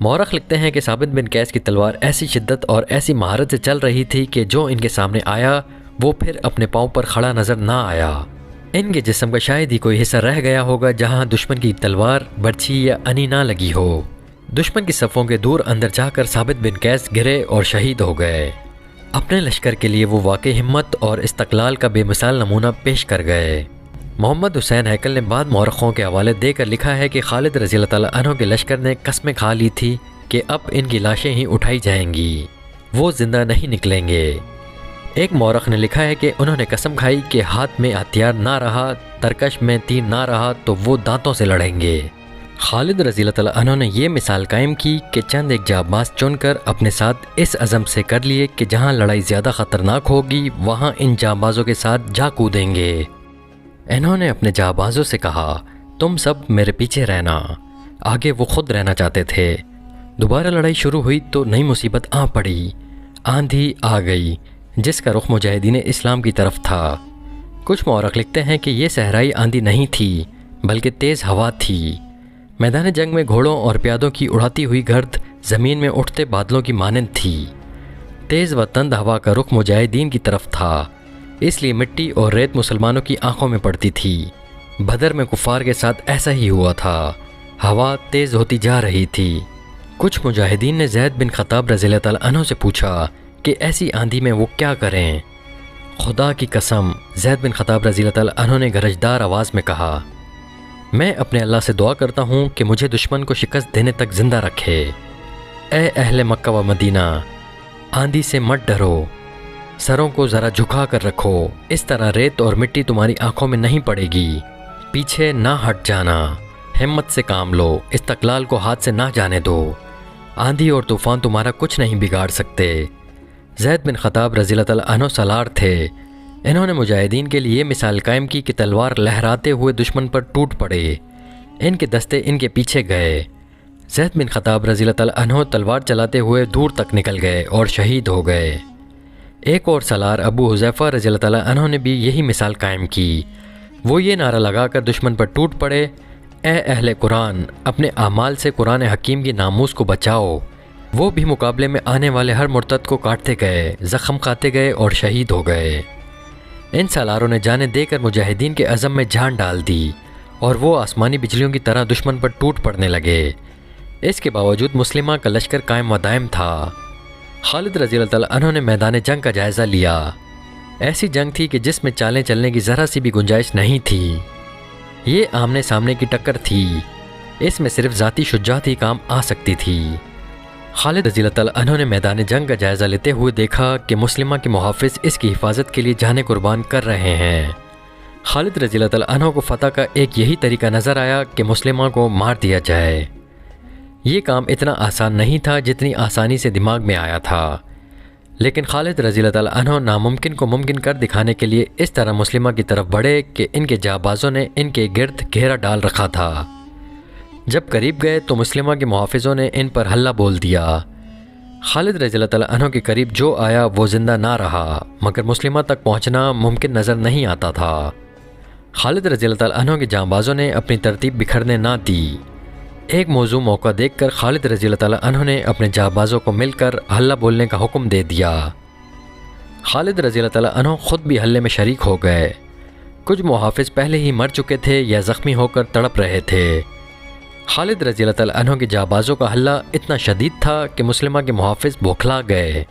مورخ لکھتے ہیں کہ ثابت بن قیس کی تلوار ایسی شدت اور ایسی مہارت سے چل رہی تھی کہ جو ان کے سامنے آیا وہ پھر اپنے پاؤں پر کھڑا نظر نہ آیا۔ ان کے جسم کا شاید ہی کوئی حصہ رہ گیا ہوگا جہاں دشمن کی تلوار، برچھی یا انی نہ لگی ہو۔ دشمن کی صفوں کے دور اندر جا کر ثابت بن قیس گرے اور شہید ہو گئے۔ اپنے لشکر کے لیے وہ واقعی ہمت اور استقلال کا بے مثال نمونہ پیش کر گئے۔ محمد حسین ہیکل نے بعد مورخوں کے حوالے دے کر لکھا ہے کہ خالد رضی اللہ تعالیٰ عنہ کے لشکر نے قسمیں کھا لی تھی کہ اب ان کی لاشیں ہی اٹھائی جائیں گی، وہ زندہ نہیں نکلیں گے۔ ایک مورخ نے لکھا ہے کہ انہوں نے قسم کھائی کہ ہاتھ میں ہتھیار نہ رہا، ترکش میں تیر نہ رہا تو وہ دانتوں سے لڑیں گے۔ خالد رضی اللہ تعالیٰ عنہ نے یہ مثال قائم کی کہ چند ایک جانباز چن کر اپنے ساتھ اس عزم سے کر لیے کہ جہاں لڑائی زیادہ خطرناک ہوگی وہاں ان جانبازوں کے ساتھ جا کودیں گے۔ انہوں نے اپنے جانبازوں سے کہا، تم سب میرے پیچھے رہنا۔ آگے وہ خود رہنا چاہتے تھے۔ دوبارہ لڑائی شروع ہوئی تو نئی مصیبت آ پڑی، آندھی آ گئی جس کا رخ مجاہدین اسلام کی طرف تھا۔ کچھ مورخ لکھتے ہیں کہ یہ صحرائی آندھی نہیں تھی بلکہ تیز ہوا تھی۔ میدان جنگ میں گھوڑوں اور پیادوں کی اڑاتی ہوئی گرد زمین میں اٹھتے بادلوں کی مانند تھی۔ تیز و تند ہوا کا رخ مجاہدین کی طرف تھا، اس لیے مٹی اور ریت مسلمانوں کی آنکھوں میں پڑتی تھی۔ بدر میں کفار کے ساتھ ایسا ہی ہوا تھا، ہوا تیز ہوتی جا رہی تھی۔ کچھ مجاہدین نے زید بن خطاب رضی اللہ تعالیٰ عنہ سے پوچھا کہ ایسی آندھی میں وہ کیا کریں؟ خدا کی قسم، زید بن خطاب رضی اللہ تعالیٰ عنہ نے گرجدار آواز میں کہا، میں اپنے اللہ سے دعا کرتا ہوں کہ مجھے دشمن کو شکست دینے تک زندہ رکھے۔ اے اہل مکہ و مدینہ، آندھی سے مت ڈرو، سروں کو ذرا جھکا کر رکھو، اس طرح ریت اور مٹی تمہاری آنکھوں میں نہیں پڑے گی۔ پیچھے نہ ہٹ جانا، ہمت سے کام لو، استقلال کو ہاتھ سے نہ جانے دو۔ آندھی اور طوفان تمہارا کچھ نہیں بگاڑ سکتے۔ زید بن خطاب رضی اللہ تعالیٰ عنہ سالار تھے۔ انہوں نے مجاہدین کے لیے مثال قائم کی کہ تلوار لہراتے ہوئے دشمن پر ٹوٹ پڑے، ان کے دستے ان کے پیچھے گئے۔ زید بن خطاب رضی اللہ تعالیٰ عنہ تلوار چلاتے ہوئے دور تک نکل گئے اور شہید ہو گئے۔ ایک اور سالار ابو حذیفہ رضی اللہ تعالیٰ عنہ نے بھی یہی مثال قائم کی۔ وہ یہ نعرہ لگا کر دشمن پر ٹوٹ پڑے، اے اہل قرآن، اپنے اعمال سے قرآن حکیم کی ناموس کو بچاؤ۔ وہ بھی مقابلے میں آنے والے ہر مرتد کو کاٹتے گئے، زخم کھاتے گئے اور شہید ہو گئے۔ ان سالاروں نے جانیں دے کر مجاہدین کے عزم میں جان ڈال دی اور وہ آسمانی بجلیوں کی طرح دشمن پر ٹوٹ پڑنے لگے۔ اس کے باوجود مسلمہ کا لشکر قائم و دائم تھا۔ خالد رضی اللہ تعالیٰ عنہ نے میدان جنگ کا جائزہ لیا۔ ایسی جنگ تھی کہ جس میں چالیں چلنے کی ذرا سی بھی گنجائش نہیں تھی۔ یہ آمنے سامنے کی ٹکر تھی، اس میں صرف ذاتی شجاعت ہی کام آ سکتی تھی۔ خالد رضی اللہ تعالیٰ عنہ نے میدان جنگ کا جائزہ لیتے ہوئے دیکھا کہ مسلمہ کے محافظ اس کی حفاظت کے لیے جانیں قربان کر رہے ہیں۔ خالد رضی اللہ تعالیٰ عنہ کو فتح کا ایک یہی طریقہ نظر آیا کہ مسلمہ کو مار دیا جائے۔ یہ کام اتنا آسان نہیں تھا جتنی آسانی سے دماغ میں آیا تھا، لیکن خالد رضی اللہ تعالیٰ عنہ ناممکن کو ممکن کر دکھانے کے لیے اس طرح مسلمہ کی طرف بڑھے کہ ان کے جانبازوں نے ان کے گرد گھیرا ڈال رکھا تھا۔ جب قریب گئے تو مسلمہ کے محافظوں نے ان پر حلہ بول دیا۔ خالد رضی اللہ تعالیٰ عنہ کے قریب جو آیا وہ زندہ نہ رہا، مگر مسلمہ تک پہنچنا ممکن نظر نہیں آتا تھا۔ خالد رضی اللہ تعالیٰ عنہ کے جانبازوں نے اپنی ترتیب بکھرنے نہ دی۔ ایک موزوں موقع دیکھ کر خالد رضی اللہ تعالیٰ عنہ نے اپنے جانبازوں کو مل کر حلہ بولنے کا حکم دے دیا۔ خالد رضی اللہ تعالیٰ عنہ خود بھی حلے میں شریک ہو گئے۔ کچھ محافظ پہلے ہی مر چکے تھے یا زخمی ہو کر تڑپ رہے تھے۔ خالد رضی اللہ تعالیٰ عنہ کے جانبازوں کا حلہ اتنا شدید تھا کہ مسلمہ کے محافظ بوکھلا گئے۔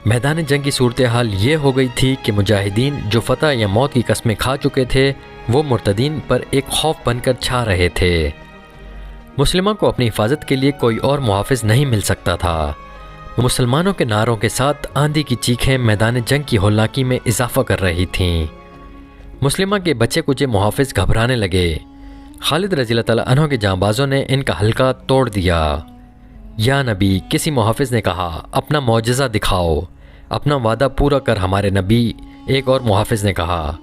میدان جنگ کی صورتحال یہ ہو گئی تھی کہ مجاہدین جو فتح یا موت کی قسمیں کھا چکے تھے وہ مرتدین پر ایک خوف بن کر چھا رہے تھے۔ مسلمہ کو اپنی حفاظت کے لیے کوئی اور محافظ نہیں مل سکتا تھا۔ مسلمانوں کے نعروں کے ساتھ آندھی کی چیخیں میدان جنگ کی ہولناکی میں اضافہ کر رہی تھیں۔ مسلمہ کے بچے کچے محافظ گھبرانے لگے۔ خالد رضی اللہ تعالیٰ عنہ کے جانبازوں نے ان کا حلقہ توڑ دیا۔ یا نبی، کسی محافظ نے کہا، اپنا معجزہ دکھاؤ، اپنا وعدہ پورا کر ہمارے نبی۔ ایک اور محافظ نے کہا،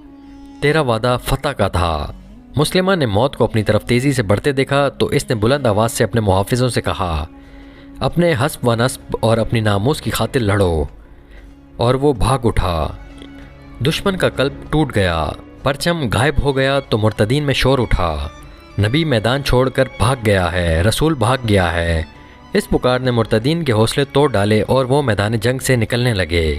تیرا وعدہ فتح کا تھا۔ مسلمہ نے موت کو اپنی طرف تیزی سے بڑھتے دیکھا تو اس نے بلند آواز سے اپنے محافظوں سے کہا، اپنے حسب و نسب اور اپنی ناموس کی خاطر لڑو، اور وہ بھاگ اٹھا۔ دشمن کا قلب ٹوٹ گیا، پرچم غائب ہو گیا تو مرتدین میں شور اٹھا، نبی میدان چھوڑ کر بھاگ گیا ہے، رسول بھاگ گیا ہے، اس پکار نے مرتدین کے حوصلے توڑ ڈالے اور وہ میدان جنگ سے نکلنے لگے۔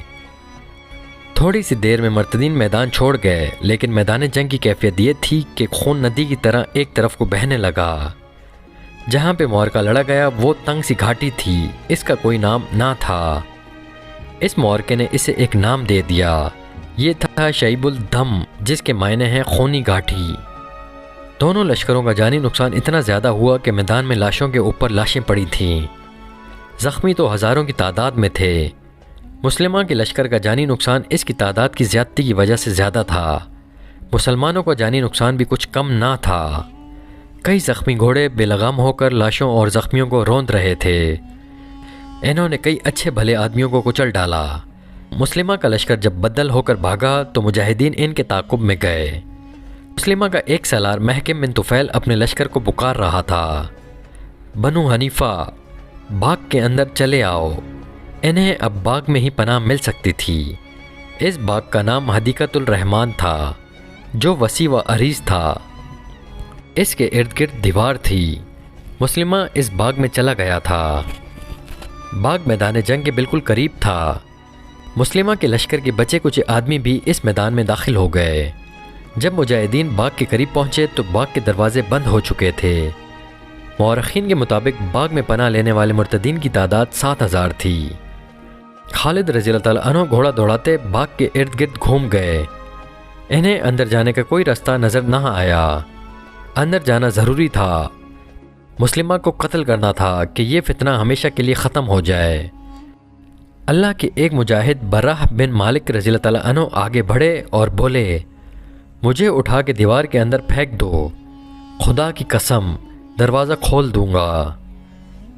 تھوڑی سی دیر میں مرتدین میدان چھوڑ گئے، لیکن میدان جنگ کی کیفیت یہ تھی کہ خون ندی کی طرح ایک طرف کو بہنے لگا۔ جہاں پہ معرکہ لڑا گیا وہ تنگ سی گھاٹی تھی، اس کا کوئی نام نہ تھا۔ اس معرکے نے اسے ایک نام دے دیا، یہ تھا شعیب الدم، جس کے معنی ہیں خونی گھاٹی۔ دونوں لشکروں کا جانی نقصان اتنا زیادہ ہوا کہ میدان میں لاشوں کے اوپر لاشیں پڑی تھیں۔ زخمی تو ہزاروں کی تعداد میں تھے۔ مسلمان کے لشکر کا جانی نقصان اس کی تعداد کی زیادتی کی وجہ سے زیادہ تھا۔ مسلمانوں کا جانی نقصان بھی کچھ کم نہ تھا۔ کئی زخمی گھوڑے بے لگام ہو کر لاشوں اور زخمیوں کو روند رہے تھے۔ انہوں نے کئی اچھے بھلے آدمیوں کو کچل ڈالا۔ مسلمہ کا لشکر جب بدل ہو کر بھاگا تو مجاہدین ان کے تعاقب میں گئے۔ مسلمہ کا ایک سالار محکم بن طفیل اپنے لشکر کو پکار رہا تھا، بنو حنیفہ باغ کے اندر چلے آؤ، انہیں اب باغ میں ہی پناہ مل سکتی تھی۔ اس باغ کا نام حدیقۃ الرحمن تھا، جو وسیع و عریض تھا۔ اس کے ارد گرد دیوار تھی۔ مسلمہ اس باغ میں چلا گیا تھا۔ باغ میدان جنگ کے بالکل قریب تھا۔ مسلمہ کے لشکر کے بچے کچھ آدمی بھی اس میدان میں داخل ہو گئے۔ جب مجاہدین باغ کے قریب پہنچے تو باغ کے دروازے بند ہو چکے تھے۔ مورخین کے مطابق باغ میں پناہ لینے والے مرتدین کی تعداد 7000 تھی۔ خالد رضی اللہ تعالیٰ عنہ گھوڑا دوڑاتے باغ کے ارد گرد گھوم گئے۔ انہیں اندر جانے کا کوئی راستہ نظر نہ آیا۔ اندر جانا ضروری تھا، مسلمہ کو قتل کرنا تھا کہ یہ فتنہ ہمیشہ کے لیے ختم ہو جائے۔ اللہ کے ایک مجاہد براہ بن مالک رضی اللہ تعالیٰ عنہ آگے بڑھے اور بولے، مجھے اٹھا کے دیوار کے اندر پھینک دو، خدا کی قسم دروازہ کھول دوں گا۔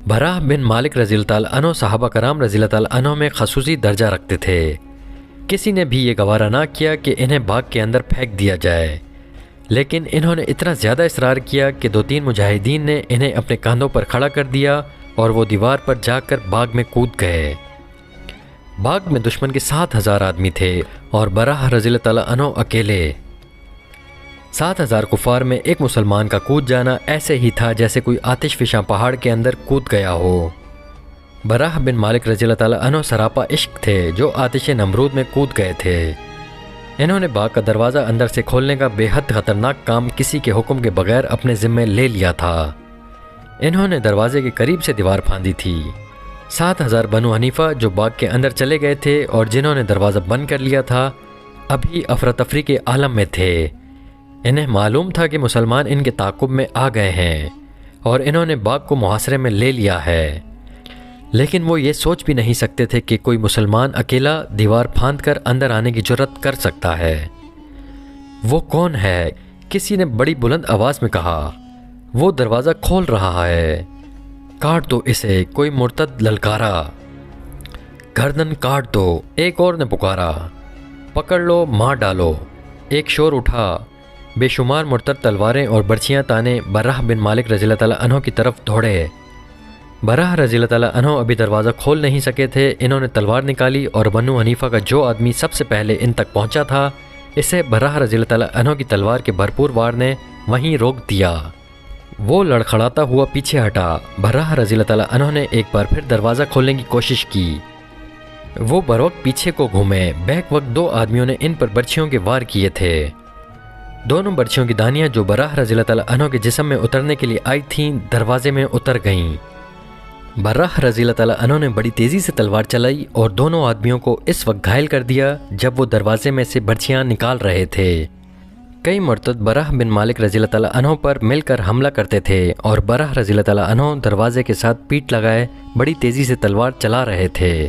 براہ بن مالک رضی اللہ تعالیٰ عنہ صحابہ کرام رضی اللہ تعالیٰ عنہ میں خصوصی درجہ رکھتے تھے۔ کسی نے بھی یہ گوارا نہ کیا کہ انہیں باغ کے اندر پھینک دیا جائے، لیکن انہوں نے اتنا زیادہ اصرار کیا کہ 2-3 مجاہدین نے انہیں اپنے کاندھوں پر کھڑا کر دیا اور وہ دیوار پر جا کر باغ میں کود گئے۔ باغ میں دشمن کے 7000 آدمی تھے اور براہ رضی اللہ تعالیٰ عنہ اکیلے۔ 7000 کفار میں ایک مسلمان کا کود جانا ایسے ہی تھا جیسے کوئی آتش فشاں پہاڑ کے اندر کود گیا ہو۔ براہ بن مالک رضی اللہ تعالیٰ عنہ سراپا عشق تھے جو آتش نمرود میں کود گئے تھے۔ انہوں نے باغ کا دروازہ اندر سے کھولنے کا بے حد خطرناک کام کسی کے حکم کے بغیر اپنے ذمے لے لیا تھا۔ انہوں نے دروازے کے قریب سے دیوار پھاندی تھی۔ 7000 بنو حنیفہ جو باغ کے اندر چلے گئے تھے اور جنہوں نے دروازہ بند کر لیا تھا ابھی افراتفری کے عالم میں تھے۔ انہیں معلوم تھا کہ مسلمان ان کے تعاقب میں آ گئے ہیں اور انہوں نے باغ کو محاصرے میں لے لیا ہے، لیکن وہ یہ سوچ بھی نہیں سکتے تھے کہ کوئی مسلمان اکیلا دیوار پھاند کر اندر آنے کی جرات کر سکتا ہے۔ وہ کون ہے؟ کسی نے بڑی بلند آواز میں کہا، وہ دروازہ کھول رہا ہے، کاٹ دو اسے، کوئی مرتد للکارا۔ گردن کاٹ دو، ایک اور نے پکارا، پکڑ لو مار ڈالو۔ ایک شور اٹھا، بے شمار مرتد تلواریں اور برچیاں تانے براہ بن مالک رضی اللہ تعالیٰ عنہ کی طرف دوڑے۔ براہ رضی اللہ تعالیٰ عنہ ابھی دروازہ کھول نہیں سکے تھے۔ انہوں نے تلوار نکالی اور بنو حنیفہ کا جو آدمی سب سے پہلے ان تک پہنچا تھا اسے براہ رضی اللہ تعالیٰ عنہ کی تلوار کے بھرپور وار نے وہیں روک دیا۔ وہ لڑکھڑاتا ہوا پیچھے ہٹا۔ براہ رضی اللہ تعالیٰ عنہ نے ایک بار پھر دروازہ کھولنے کی کوشش کی۔ وہ بروقت پیچھے کو گھومے۔ بیک وقت 2 آدمیوں نے ان پر برچھیوں کے وار کیے تھے۔ دونوں برچھیوں کی دانیاں جو براہ رضی اللہ تعالیٰ عنہ کے جسم میں اترنے کے لیے آئی تھیں دروازے میں اتر گئیں۔ براہ رضی اللہ تعالیٰ عنہ نے بڑی تیزی سے تلوار چلائی اور دونوں آدمیوں کو اس وقت گھائل کر دیا جب وہ دروازے میں سے برچیاں نکال رہے تھے۔ کئی مرتد براہ بن مالک رضی اللہ تعالیٰ عنہ پر مل کر حملہ کرتے تھے اور براہ رضی اللہ تعالیٰ عنہ دروازے کے ساتھ پیٹ لگائے بڑی تیزی سے تلوار چلا رہے تھے۔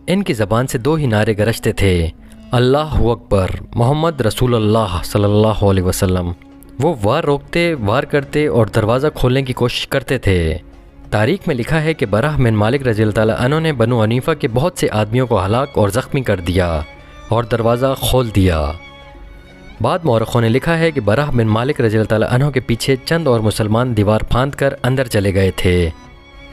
ان کی زبان سے 2 ہی نعرے گرجتے تھے، اللہ اکبر، محمد رسول اللہ صلی اللہ علیہ وسلم۔ وہ وار روکتے، وار کرتے اور دروازہ کھولنے کی کوشش کرتے تھے۔ تاریخ میں لکھا ہے کہ براہ بن مالک رضی اللہ تعالیٰ عنہ نے بنو حنیفہ کے بہت سے آدمیوں کو ہلاک اور زخمی کر دیا اور دروازہ کھول دیا۔ بعد مورخوں نے لکھا ہے کہ براہ بن مالک رضی اللہ تعالیٰ عنہ کے پیچھے چند اور مسلمان دیوار پھاند کر اندر چلے گئے تھے،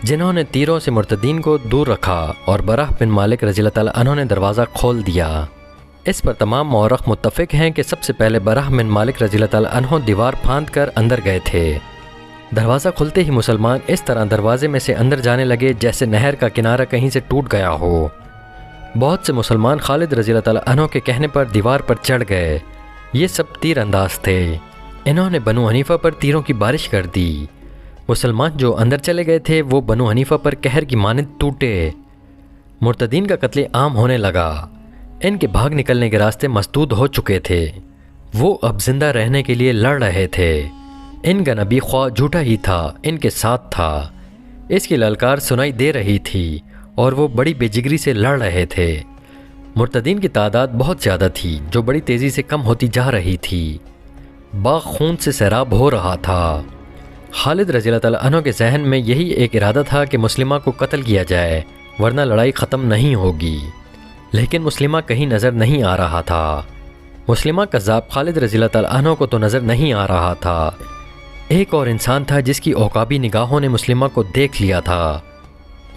جنہوں نے تیروں سے مرتدین کو دور رکھا اور براہ بن مالک رضی اللہ تعالیٰ عنہ نے دروازہ کھول دیا۔ اس پر تمام مورخ متفق ہیں کہ سب سے پہلے براہ بن مالک رضی اللہ تعالیٰ عنہ دیوار پھاند کر اندر گئے تھے۔ دروازہ کھلتے ہی مسلمان اس طرح دروازے میں سے اندر جانے لگے جیسے نہر کا کنارہ کہیں سے ٹوٹ گیا ہو۔ بہت سے مسلمان خالد رضی اللہ تعالیٰ عنہ کے کہنے پر دیوار پر چڑھ گئے۔ یہ سب تیر انداز تھے۔ انہوں نے بنو حنیفہ پر تیروں کی بارش کر دی۔ مسلمان جو اندر چلے گئے تھے وہ بنو حنیفہ پر قہر کی مانند ٹوٹے۔ مرتدین کا قتل عام ہونے لگا۔ ان کے بھاگ نکلنے کے راستے مسدود ہو چکے تھے۔ وہ اب زندہ رہنے کے لیے لڑ رہے تھے۔ ان کا نبی خواہ جھوٹا ہی تھا، ان کے ساتھ تھا۔ اس کی للکار سنائی دے رہی تھی اور وہ بڑی بے جگری سے لڑ رہے تھے۔ مرتدین کی تعداد بہت زیادہ تھی جو بڑی تیزی سے کم ہوتی جا رہی تھی۔ باغ خون سے سیراب ہو رہا تھا۔ خالد رضی اللہ تعالیٰ عنہ کے ذہن میں یہی ایک ارادہ تھا کہ مسلمہ کو قتل کیا جائے ورنہ لڑائی ختم نہیں ہوگی، لیکن مسلمہ کہیں نظر نہیں آ رہا تھا۔ مسلمہ قذاب خالد رضی اللہ تعالیٰ عنہ کو تو نظر نہیں آ رہا تھا، ایک اور انسان تھا جس کی عقابی نگاہوں نے مسلمہ کو دیکھ لیا تھا۔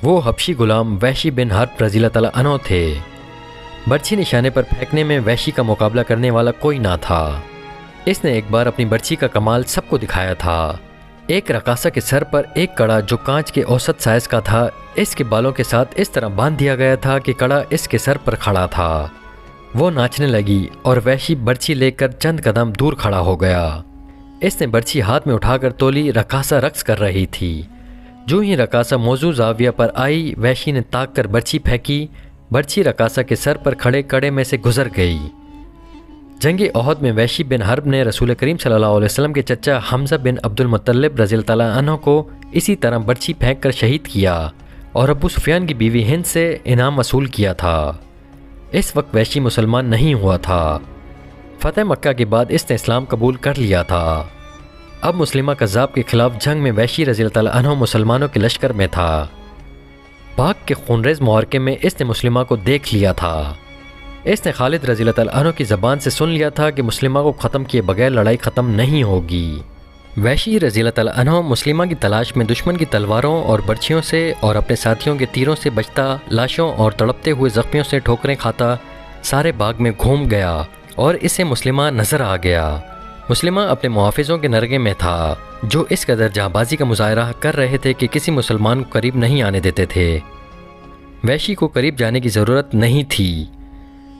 وہ حبشی غلام وحشی بن حرب رضی اللہ تعالیٰ عنہ تھے۔ برچھی نشانے پر پھینکنے میں وحشی کا مقابلہ کرنے والا کوئی نہ تھا۔ اس نے ایک بار اپنی برچھی کا کمال سب کو دکھایا تھا۔ ایک رقاصہ کے سر پر ایک کڑا جو کانچ کے اوسط سائز کا تھا، اس کے بالوں کے ساتھ اس طرح باندھ دیا گیا تھا کہ کڑا اس کے سر پر کھڑا تھا۔ وہ ناچنے لگی اور وحشی برچھی لے کر چند قدم دور کھڑا ہو گیا۔ اس نے برچھی ہاتھ میں اٹھا کر تولی، رقاصہ رقص کر رہی تھی۔ جو ہی رقاصہ موزوں زاویہ پر آئی، وحشی نے تاک کر برچھی پھینکی۔ برچھی رقاصہ کے سر پر کھڑے کڑے میں سے گزر گئی۔ جنگ احد میں وحشی بن حرب نے رسول کریم صلی اللہ علیہ وسلم کے چچا حمزہ بن عبد المطلب رضی اللہ تعالیٰ عنہ کو اسی طرح برچھی پھینک کر شہید کیا اور ابو سفیان کی بیوی ہند سے انعام وصول کیا تھا۔ اس وقت وحشی مسلمان نہیں ہوا تھا۔ فتح مکہ کے بعد اس نے اسلام قبول کر لیا تھا۔ اب مسلمہ قذاب کے خلاف جنگ میں وحشی رضی اللہ تعالیٰ عنہ مسلمانوں کے لشکر میں تھا۔ باغ کے خونریز معرکے میں اس نے مسلمہ کو دیکھ لیا تھا۔ اس نے خالد رضی اللہ تعالیٰ عنہ کی زبان سے سن لیا تھا کہ مسلمہ کو ختم کیے بغیر لڑائی ختم نہیں ہوگی۔ وحشی رضی اللہ تعالیٰ عنہ مسلمہ کی تلاش میں دشمن کی تلواروں اور برچھیوں سے اور اپنے ساتھیوں کے تیروں سے بچتا، لاشوں اور تڑپتے ہوئے زخمیوں سے ٹھوکریں کھاتا سارے باغ میں گھوم گیا اور اسے مسلمہ نظر آ گیا۔ مسلمہ اپنے محافظوں کے نرگے میں تھا جو اس قدر جاں بازی کا مظاہرہ کر رہے تھے کہ کسی مسلمان کو قریب نہیں آنے دیتے تھے۔ وحشی کو قریب جانے کی ضرورت نہیں تھی۔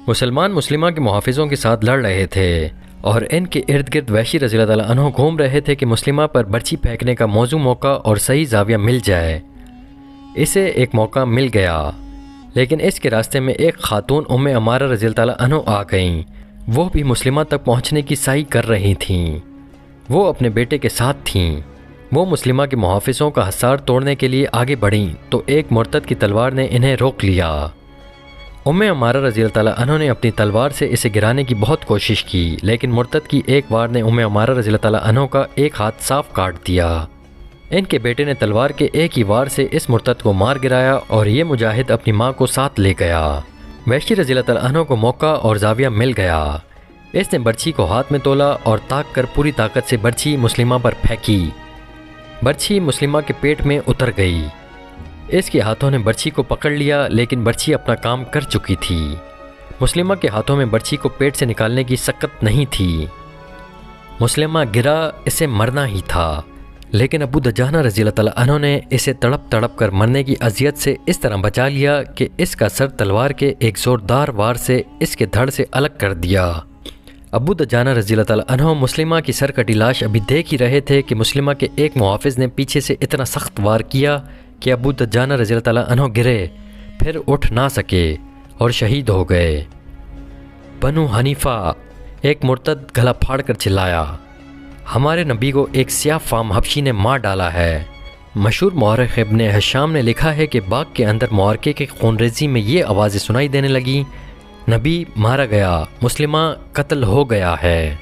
مسلمان مسلمہ کے محافظوں کے ساتھ لڑ رہے تھے اور ان کے ارد گرد وحشی رضی اللہ تعالیٰ عنہ گھوم رہے تھے کہ مسلمہ پر برچھی پھینکنے کا موزوں موقع اور صحیح زاویہ مل جائے۔ اسے ایک موقع مل گیا، لیکن اس کے راستے میں ایک خاتون ام عمارہ رضی اللہ تعالیٰ عنہ آ گئیں۔ وہ بھی مسلمہ تک پہنچنے کی سعی کر رہی تھیں۔ وہ اپنے بیٹے کے ساتھ تھیں۔ وہ مسلمہ کے محافظوں کا حصار توڑنے کے لیے آگے بڑھیں تو ایک مرتد کی تلوار نے انہیں روک لیا۔ ام عمارہ رضی اللہ تعالیٰ عنہ نے اپنی تلوار سے اسے گرانے کی بہت کوشش کی، لیکن مرتد کی ایک وار نے ام عمارہ رضی اللہ تعالیٰ عنہ کا ایک ہاتھ صاف کاٹ دیا۔ ان کے بیٹے نے تلوار کے ایک ہی وار سے اس مرتد کو مار گرایا اور یہ مجاہد اپنی ماں کو ساتھ لے گیا۔ وحشی رضی اللہ تعالیٰ عنہ کو موقع اور زاویہ مل گیا۔ اس نے برچھی کو ہاتھ میں تولا اور تاک کر پوری طاقت سے برچھی مسلمہ پر پھینکی۔ برچھی مسلمہ کے پیٹ میں اتر گئی۔ اس کے ہاتھوں نے برچھی کو پکڑ لیا، لیکن برچھی اپنا کام کر چکی تھی۔ مسلمہ کے ہاتھوں میں برچھی کو پیٹ سے نکالنے کی سکت نہیں تھی۔ مسلمہ گرا، اسے مرنا ہی تھا، لیکن ابو دجانہ رضی اللہ تعالیٰ عنہ نے اسے تڑپ تڑپ کر مرنے کی اذیت سے اس طرح بچا لیا کہ اس کا سر تلوار کے ایک زوردار وار سے اس کے دھڑ سے الگ کر دیا۔ ابو دجانہ رضی اللہ تعالیٰ عنہ مسلمہ کی سر کٹی لاش ابھی دیکھ ہی رہے تھے کہ مسلمہ کے ایک محافظ نے پیچھے سے اتنا سخت وار کیا کہ ابو دجانہ رضی اللہ تعالیٰ عنہ گرے، پھر اٹھ نہ سکے اور شہید ہو گئے۔ بنو حنیفہ، ایک مرتد گلا پھاڑ کر چلایا، ہمارے نبی کو ایک سیاہ فام حبشی نے مار ڈالا ہے۔ مشہور مورخ ابن ہشام نے لکھا ہے کہ باغ کے اندر معرکے کے خونریزی میں یہ آوازیں سنائی دینے لگیں، نبی مارا گیا، مسلمہ قتل ہو گیا ہے۔